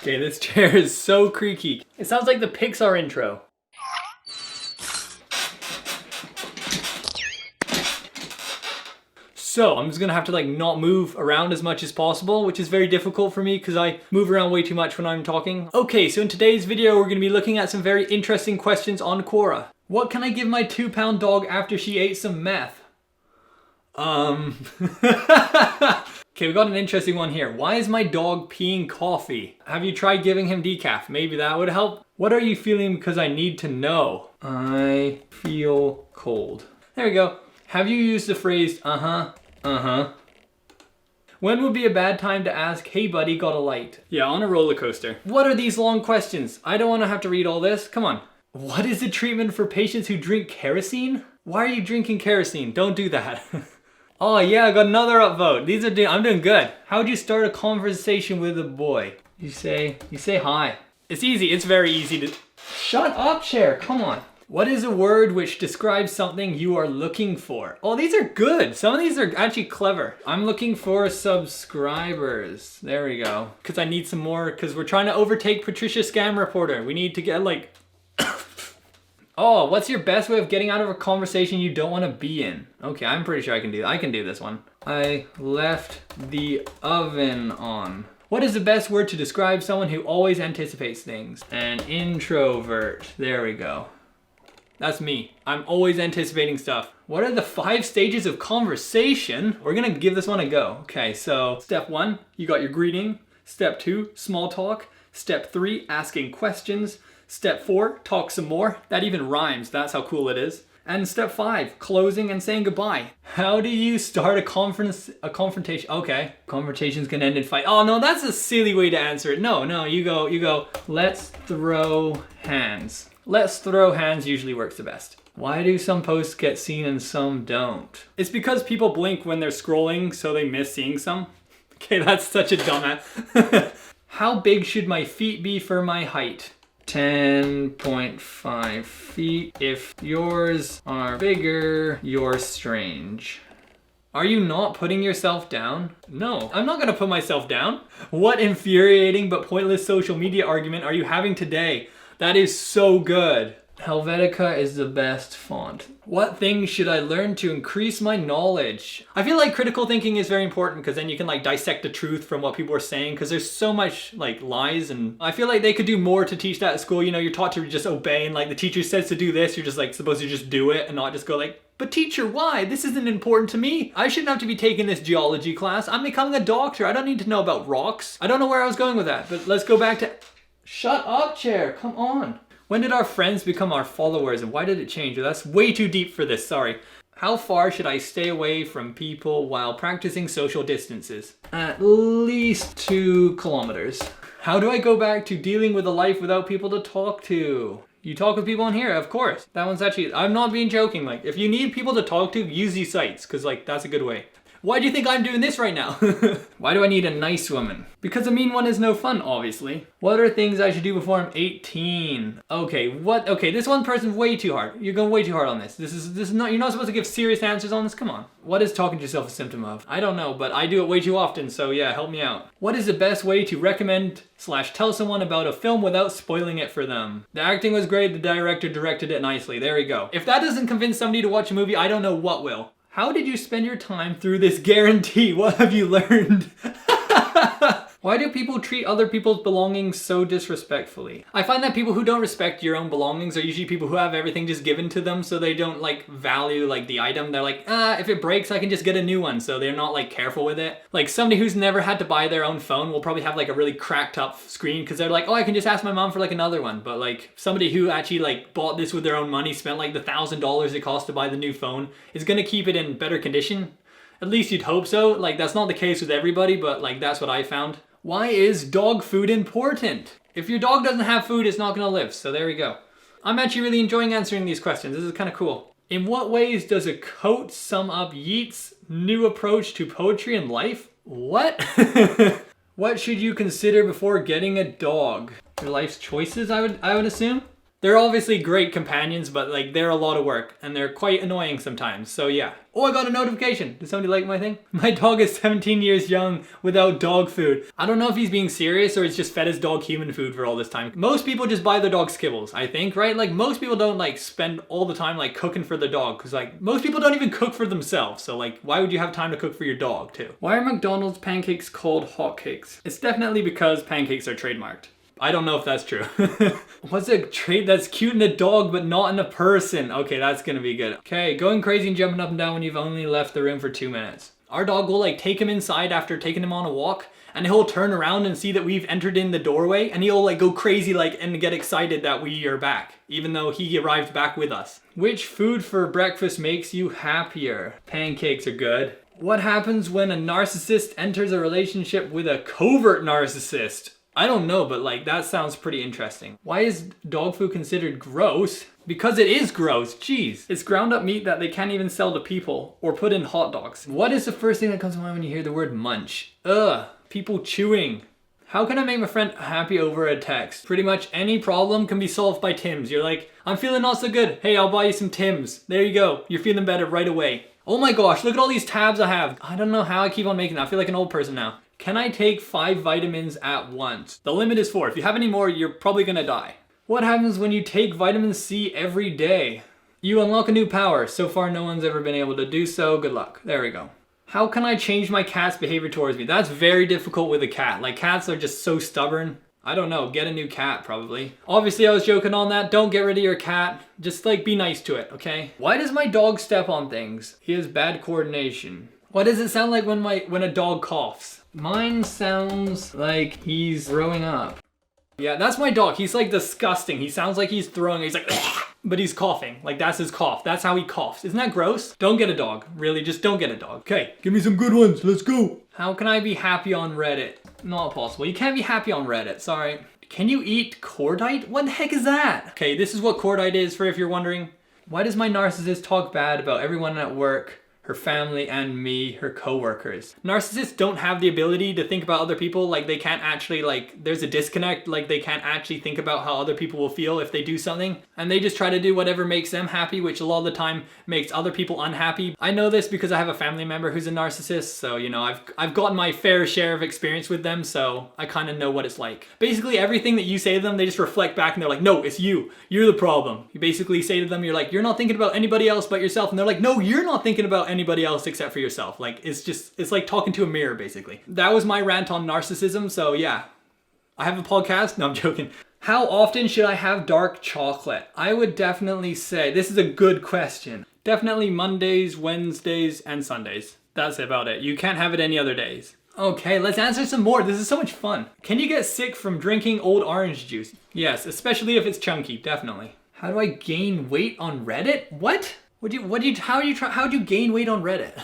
Okay, this chair is so creaky. It sounds like the Pixar intro. So I'm just gonna have to like not move around as much as possible, which is very difficult for me because I move around way too much when I'm talking. Okay, so in today's video, we're gonna be looking at some very interesting questions on Quora. What can I give my 2-pound dog after she ate some meth? Okay, we got an interesting one here. Why is my dog peeing coffee? Have you tried giving him decaf? Maybe that would help. What are you feeling because I need to know? I feel cold. There we go. Have you used the phrase, When would be a bad time to ask, hey buddy, got a light? Yeah, on a roller coaster. What are these long questions? I don't want to have to read all this. Come on. What is the treatment for patients who drink kerosene? Why are you drinking kerosene? Don't do that. Oh yeah, I got another upvote. I'm doing good. How would you start a conversation with a boy? You say hi. It's easy, it's very easy to... Shut up, chair, come on. What is a word which describes something you are looking for? Oh, these are good. Some of these are actually clever. I'm looking for subscribers. There we go. Because I need some more, because we're trying to overtake Patricia Scam Reporter. We need to get like... Oh, what's your best way of getting out of a conversation you don't want to be in? Okay, I'm pretty sure I can do that. I can do this one. I left the oven on. What is the best word to describe someone who always anticipates things? An introvert. There we go. That's me. I'm always anticipating stuff. What are the 5 stages of conversation? We're gonna give this one a go. Okay, so step 1, you got your greeting. Step 2, small talk. Step 3, asking questions. Step 4, talk some more. That even rhymes, that's how cool it is. And step 5, closing and saying goodbye. How do you start a confrontation? Okay, confrontations can end in fight. Oh no, that's a silly way to answer it. No, you go, let's throw hands. Let's throw hands usually works the best. Why do some posts get seen and some don't? It's because people blink when they're scrolling, so they miss seeing some. Okay, that's such a dumbass. How big should my feet be for my height? 10.5 feet. If yours are bigger, you're strange. Are you not putting yourself down? No, I'm not gonna put myself down. What infuriating but pointless social media argument are you having today? That is so good. Helvetica is the best font. What things should I learn to increase my knowledge? I feel like critical thinking is very important because then you can like dissect the truth from what people are saying because there's so much like lies, and I feel like they could do more to teach that at school. You know, you're taught to just obey, and like the teacher says to do this, you're just like supposed to just do it and not just go like, but teacher, why? This isn't important to me. I shouldn't have to be taking this geology class. I'm becoming a doctor. I don't need to know about rocks. I don't know where I was going with that, but let's go back to... Shut up, chair, come on. When did our friends become our followers and why did it change? That's way too deep for this, sorry. How far should I stay away from people while practicing social distances? At least 2 kilometers. How do I go back to dealing with a life without people to talk to? You talk with people on here, of course. That one's actually, I'm not being joking. Like, if you need people to talk to, use these sites, because like, that's a good way. Why do you think I'm doing this right now? Why do I need a nice woman? Because a mean one is no fun, obviously. What are things I should do before I'm 18? Okay, what? Okay, this one person's way too hard. You're going way too hard on this. This is not, you're not supposed to give serious answers on this, come on. What is talking to yourself a symptom of? I don't know, but I do it way too often, so yeah, help me out. What is the best way to recommend / tell someone about a film without spoiling it for them? The acting was great, the director directed it nicely, there we go. If that doesn't convince somebody to watch a movie, I don't know what will. How did you spend your time through this guarantee? What have you learned? Why do people treat other people's belongings so disrespectfully? I find that people who don't respect your own belongings are usually people who have everything just given to them, so they don't like value like the item. They're like, if it breaks, I can just get a new one. So they're not like careful with it. Like somebody who's never had to buy their own phone will probably have like a really cracked up screen because they're like, oh, I can just ask my mom for like another one. But like somebody who actually like bought this with their own money, spent like the $1,000 it cost to buy the new phone, is gonna keep it in better condition. At least you'd hope so. Like that's not the case with everybody, but like that's what I found. Why is dog food important? If your dog doesn't have food, it's not gonna live, so there we go. I'm actually really enjoying answering these questions. This is kind of cool. In what ways does a quote sum up Yeats' new approach to poetry and life? What? What should you consider before getting a dog? Your life's choices, I would assume? They're obviously great companions, but like they're a lot of work and they're quite annoying sometimes. So yeah. Oh, I got a notification. Did somebody like my thing? My dog is 17 years young without dog food. I don't know if he's being serious or he's just fed his dog human food for all this time. Most people just buy their dog kibbles, I think, right? Like most people don't like spend all the time like cooking for the dog because like most people don't even cook for themselves. So like why would you have time to cook for your dog too? Why are McDonald's pancakes called hotcakes? It's definitely because pancakes are trademarked. I don't know if that's true. What's a trait that's cute in a dog but not in a person? Okay, that's gonna be good. Okay, going crazy and jumping up and down when you've only left the room for 2 minutes. Our dog will like take him inside after taking him on a walk and he'll turn around and see that we've entered in the doorway and he'll like go crazy like and get excited that we are back, even though he arrived back with us. Which food for breakfast makes you happier? Pancakes are good. What happens when a narcissist enters a relationship with a covert narcissist? I don't know, but like that sounds pretty interesting. Why is dog food considered gross? Because it is gross, jeez. It's ground up meat that they can't even sell to people or put in hot dogs. What is the first thing that comes to mind when you hear the word munch? Ugh, people chewing. How can I make my friend happy over a text? Pretty much any problem can be solved by Tim's. You're like, I'm feeling not so good. Hey, I'll buy you some Tim's. There you go. You're feeling better right away. Oh my gosh, look at all these tabs I have. I don't know how I keep on making that. I feel like an old person now. Can I take 5 vitamins at once? The limit is 4. If you have any more, you're probably gonna die. What happens when you take vitamin C every day? You unlock a new power. So far, no one's ever been able to do so. Good luck. There we go. How can I change my cat's behavior towards me? That's very difficult with a cat. Like cats are just so stubborn. I don't know, get a new cat probably. Obviously I was joking on that. Don't get rid of your cat. Just like be nice to it, okay? Why does my dog step on things? He has bad coordination. What does it sound like when a dog coughs? Mine sounds like he's throwing up. Yeah, that's my dog. He's like disgusting. He sounds like he's throwing, he's like, but he's coughing. Like that's his cough. That's how he coughs. Isn't that gross? Don't get a dog. Really, just don't get a dog. Okay, give me some good ones. Let's go. How can I be happy on Reddit? Not possible. You can't be happy on Reddit. Sorry. Can you eat cordite? What the heck is that? Okay, this is what cordite is for if you're wondering. Why does my narcissist talk bad about everyone at work? Her family and me, her coworkers. Narcissists don't have the ability to think about other people. Like they can't actually there's a disconnect. Like they can't actually think about how other people will feel if they do something. And they just try to do whatever makes them happy, which a lot of the time makes other people unhappy. I know this because I have a family member who's a narcissist. So, you know, I've gotten my fair share of experience with them. So I kind of know what it's like. Basically everything that you say to them, they just reflect back and they're like, no, it's you. You're the problem. You basically say to them, you're like, you're not thinking about anybody else but yourself. And they're like, no, you're not thinking about anybody else except for yourself. Like it's like talking to a mirror basically. That was my rant on narcissism. So yeah, I have a podcast. No, I'm joking. How often should I have dark chocolate? I would definitely say, this is a good question. Definitely Mondays, Wednesdays, and Sundays. That's about it. You can't have it any other days. Okay, let's answer some more. This is so much fun. Can you get sick from drinking old orange juice? Yes, especially if it's chunky, definitely. How do I gain weight on Reddit? What? How'd you gain weight on Reddit?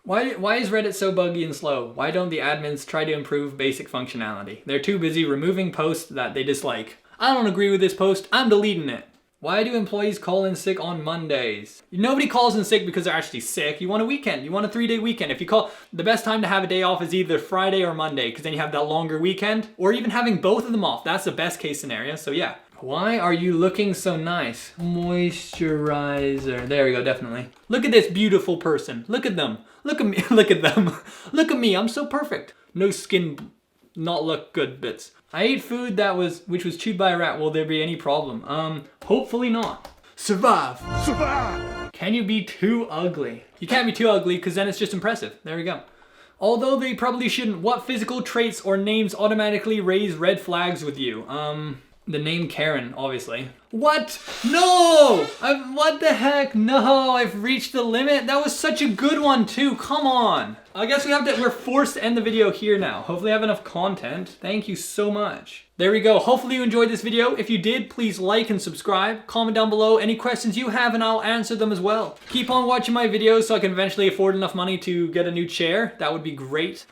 Why is Reddit so buggy and slow? Why don't the admins try to improve basic functionality? They're too busy removing posts that they dislike. I don't agree with this post. I'm deleting it. Why do employees call in sick on Mondays? Nobody calls in sick because they're actually sick. You want a weekend. You want a 3-day weekend. If you call, the best time to have a day off is either Friday or Monday because then you have that longer weekend, or even having both of them off. That's the best case scenario. So yeah. Why are you looking so nice? Moisturizer. There we go, definitely. Look at this beautiful person. Look at them. Look at me. Look at them. Look at me. I'm so perfect. No skin not look good bits. I ate food which was chewed by a rat. Will there be any problem? Hopefully not. Survive. Survive. Can you be too ugly? You can't be too ugly because then it's just impressive. There we go. Although they probably shouldn't. What physical traits or names automatically raise red flags with you? The name Karen, obviously. What? No! What the heck? No, I've reached the limit. That was such a good one too. Come on. I guess we're forced to end the video here now. Hopefully I have enough content. Thank you so much. There we go. Hopefully you enjoyed this video. If you did, please like and subscribe. Comment down below any questions you have and I'll answer them as well. Keep on watching my videos so I can eventually afford enough money to get a new chair. That would be great.